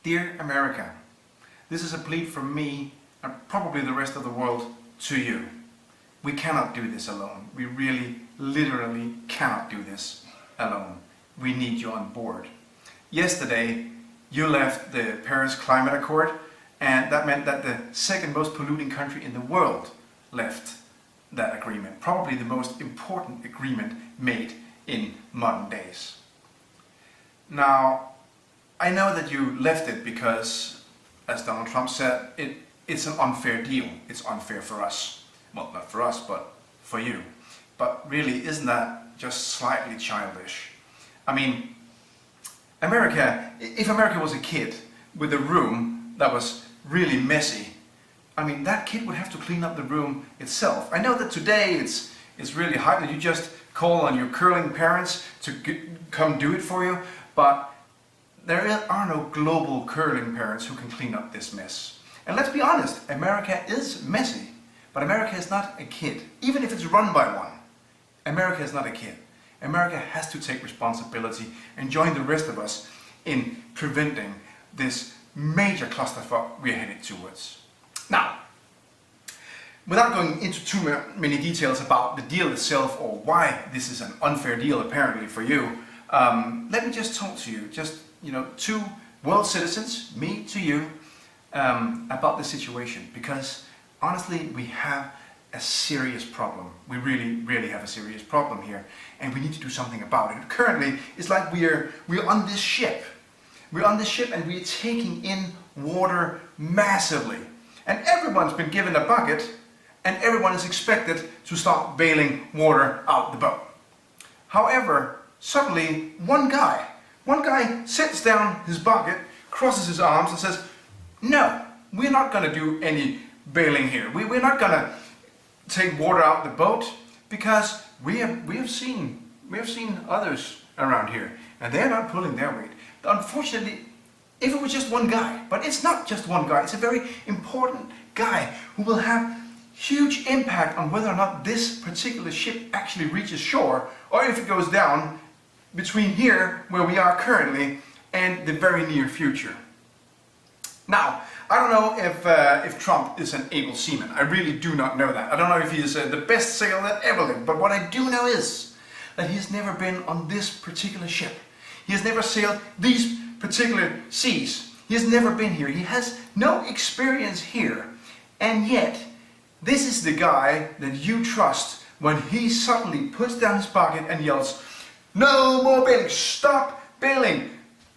Dear America, this is a plea from me and probably the rest of the world to you. We cannot do this alone. We really, literally cannot do this alone. We need you on board. Yesterday, you left the Paris Climate Accord, and that meant that the second most polluting country in the world left that agreement. Probably the most important agreement made in modern days. Now, I know that you left it because, as Donald Trump said, it's an unfair deal. It's unfair for us. Well, not for us, but for you. But really, isn't that just slightly childish? I mean, if America was a kid with a room that was really messy, I mean, that kid would have to clean up the room itself. I know that today it's really hard that you just call on your curling parents to come do it for you, but there are no global curling parents who can clean up this mess. And let's be honest, America is messy, but America is not a kid. Even if it's run by one, America is not a kid. America has to take responsibility and join the rest of us in preventing this major clusterfuck we're headed towards. Now, without going into too many details about the deal itself or why this is an unfair deal apparently for you, let me just talk to you, two world citizens, me to you, about the situation, because honestly we have a serious problem. We really have a serious problem here, and we need to do something about it. Currently, it's like we're on this ship. We're on this ship and we're taking in water massively. And everyone's been given a bucket, and everyone is expected to start bailing water out the boat. However, suddenly one guy sets down his bucket, crosses his arms and says, no, we're not going to do any bailing here. We're not going to take water out the boat, because we have seen others around here and they're not pulling their weight. Unfortunately, if it was just one guy, but it's not just one guy, it's a very important guy who will have huge impact on whether or not this particular ship actually reaches shore, or if it goes down between here where we are currently and the very near future. Now, I don't know if Trump is an able seaman. I really do not know that. I don't know if he is the best sailor that ever lived, but what I do know is that he's never been on this particular ship. He has never sailed these particular seas. He has never been here. He has no experience here. And yet, this is the guy that you trust when he suddenly puts down his bucket and yells, no more bailing, stop bailing,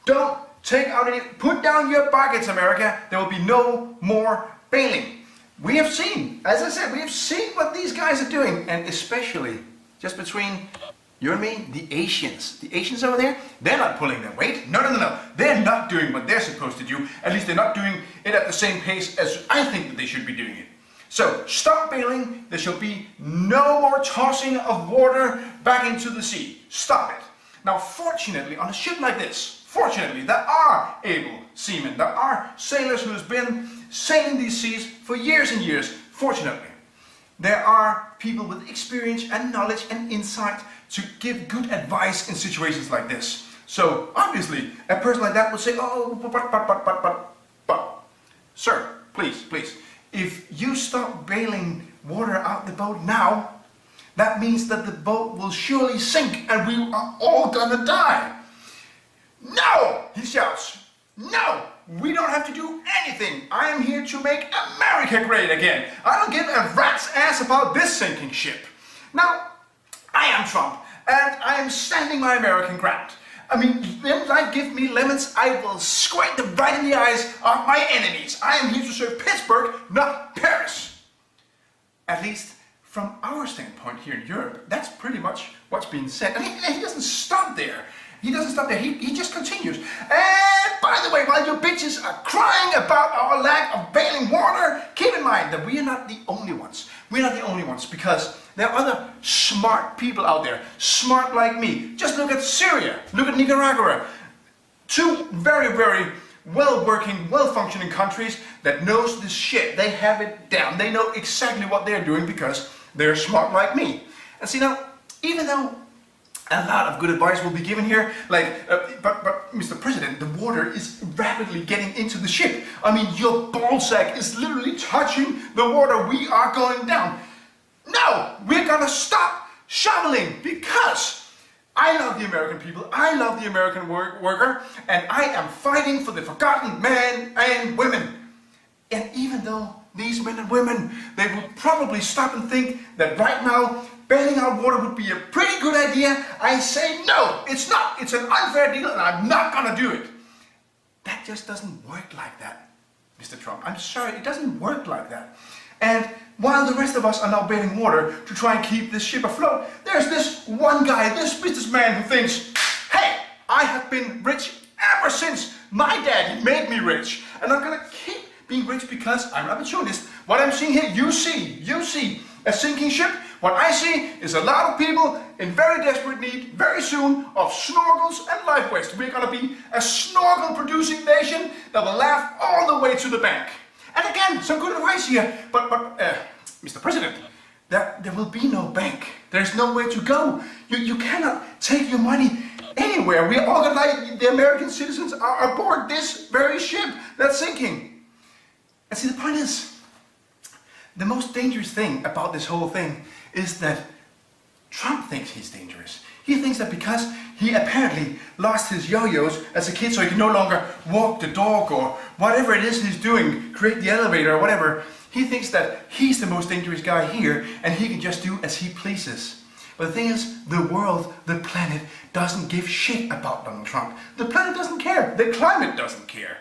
don't take out any, put down your buckets, America, there will be no more bailing. We have seen, as I said, we have seen what these guys are doing, and especially, just between you and me, the Asians over there, they're not pulling their weight. No. They're not doing what they're supposed to do. At least they're not doing it at the same pace as I think that they should be doing it. So stop bailing. There shall be no more tossing of water back into the sea. Stop it. Now, fortunately, on a ship like this, there are able seamen. There are sailors who have been sailing these seas for years and years. Fortunately, there are people with experience and knowledge and insight to give good advice in situations like this. So obviously, a person like that would say, oh, but, sir, please, if you stop bailing water out the boat now, that means that the boat will surely sink and we are all gonna die. No, he shouts, no, we don't have to do anything. I am here to make America great again. I don't give a rat's ass about this sinking ship. Now, I am Trump, and I am standing my American ground. I mean, when life gives me lemons, I will squirt them right in the eyes of my enemies. I am here to serve Pittsburgh, not Paris. At least from our standpoint here in Europe, that's pretty much what's being said. And he doesn't stop there. He just continues. And by the way, while you bitches are crying about our lack of bailing water, keep in mind that we are not the only ones. We're not the only ones, because there are other smart people out there, smart like me. Just look at Syria, look at Nicaragua. Two very, very well-working, well-functioning countries that knows this shit. They have it down. They know exactly what they're doing because they're smart like me. And see now, even though A lot of good advice will be given here, like, but Mr. President, the water is rapidly getting into the ship. I mean, your ballsack is literally touching the water. We are going down. No, we're gonna stop shoveling because I love the American people, I love the American worker, and I am fighting for the forgotten men and women. And even though these men and women, they will probably stop and think that right now bailing out water would be a pretty good idea, I say no, it's not. It's an unfair deal and I'm not gonna do it. That just doesn't work like that, Mr. Trump. I'm sorry, it doesn't work like that. And while the rest of us are now bailing water to try and keep this ship afloat, there's this one guy, this businessman who thinks, hey, I have been rich ever since my daddy made me rich, and I'm gonna keep being rich because I'm an opportunist. What I'm seeing here, you see a sinking ship. What I see is a lot of people in very desperate need, very soon, of snorkels and life vests. We're gonna be a snorkel producing nation that will laugh all the way to the bank. And again, some good advice here, but Mr. President, there will be no bank. There's no way to go. You cannot take your money anywhere. We organize, the American citizens are aboard this very ship that's sinking. And see, the point is, the most dangerous thing about this whole thing is that Trump thinks he's dangerous. He thinks that because he apparently lost his yo-yos as a kid so he can no longer walk the dog or whatever it is he's doing, create the elevator or whatever, he thinks that he's the most dangerous guy here and he can just do as he pleases. But the thing is, the world, the planet, doesn't give shit about Donald Trump. The planet doesn't care. The climate doesn't care.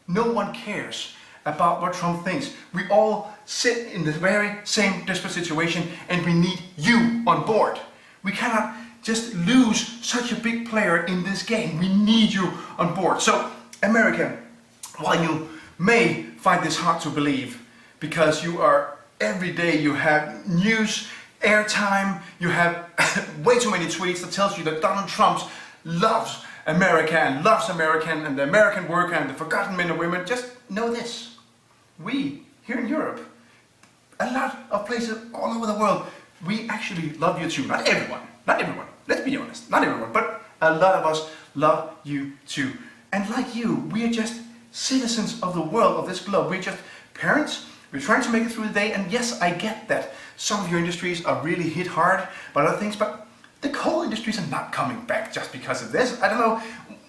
No one cares about what Trump thinks. We all sit in the very same desperate situation and we need you on board. We cannot just lose such a big player in this game. We need you on board. So, America, while you may find this hard to believe, because you are, every day you have news, airtime, you have way too many tweets that tells you that Donald Trump loves America and loves American and the American worker and the forgotten men and women, just know this. We, here in Europe, a lot of places all over the world, we actually love you too. Not everyone. Let's be honest, not everyone, but a lot of us love you too. And like you, we are just citizens of the world, of this globe. We're just parents, we're trying to make it through the day, and yes, I get that some of your industries are really hit hard by other things, but the coal industries are not coming back just because of this. I don't know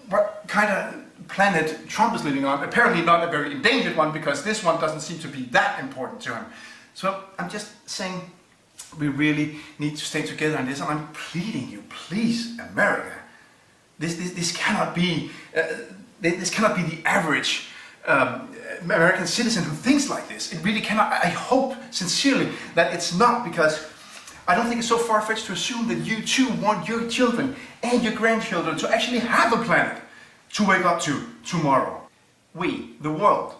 what kind of planet Trump is living on. Apparently not a very endangered one, because this one doesn't seem to be that important to him. So I'm just saying, we really need to stay together on this, and I'm pleading you, please, America. This cannot be the average American citizen who thinks like this. It really cannot. I hope sincerely that it's not, because I don't think it's so far-fetched to assume that you too want your children and your grandchildren to actually have a planet to wake up to tomorrow. We, the world,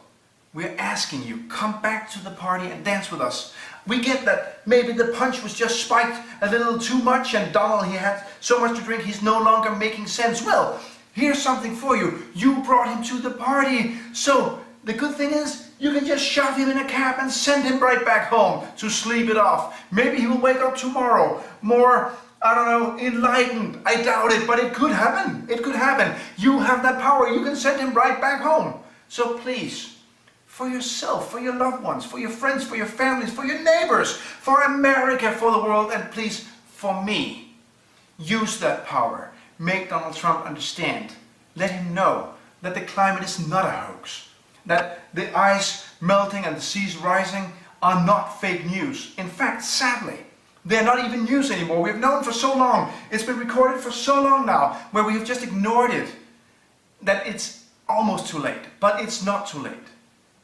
we're asking you, come back to the party and dance with us. We get that maybe the punch was just spiked a little too much and Donald, he had so much to drink, he's no longer making sense. Well, here's something for you. You brought him to the party. So the good thing is, you can just shove him in a cab and send him right back home to sleep it off. Maybe he will wake up tomorrow more, I don't know, enlightened. I doubt it, but it could happen. It could happen. You have that power. You can send him right back home. So please, for yourself, for your loved ones, for your friends, for your families, for your neighbors, for America, for the world, and please, for me, use that power. Make Donald Trump understand. Let him know that the climate is not a hoax. That the ice melting and the seas rising are not fake news. In fact, sadly, they're not even news anymore. We've known for so long. It's been recorded for so long now, where we have just ignored it, that it's almost too late. But it's not too late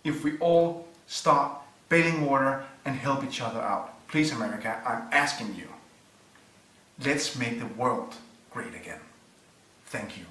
if we all start bailing water and help each other out. Please, America, I'm asking you, let's make the world great again. Thank you.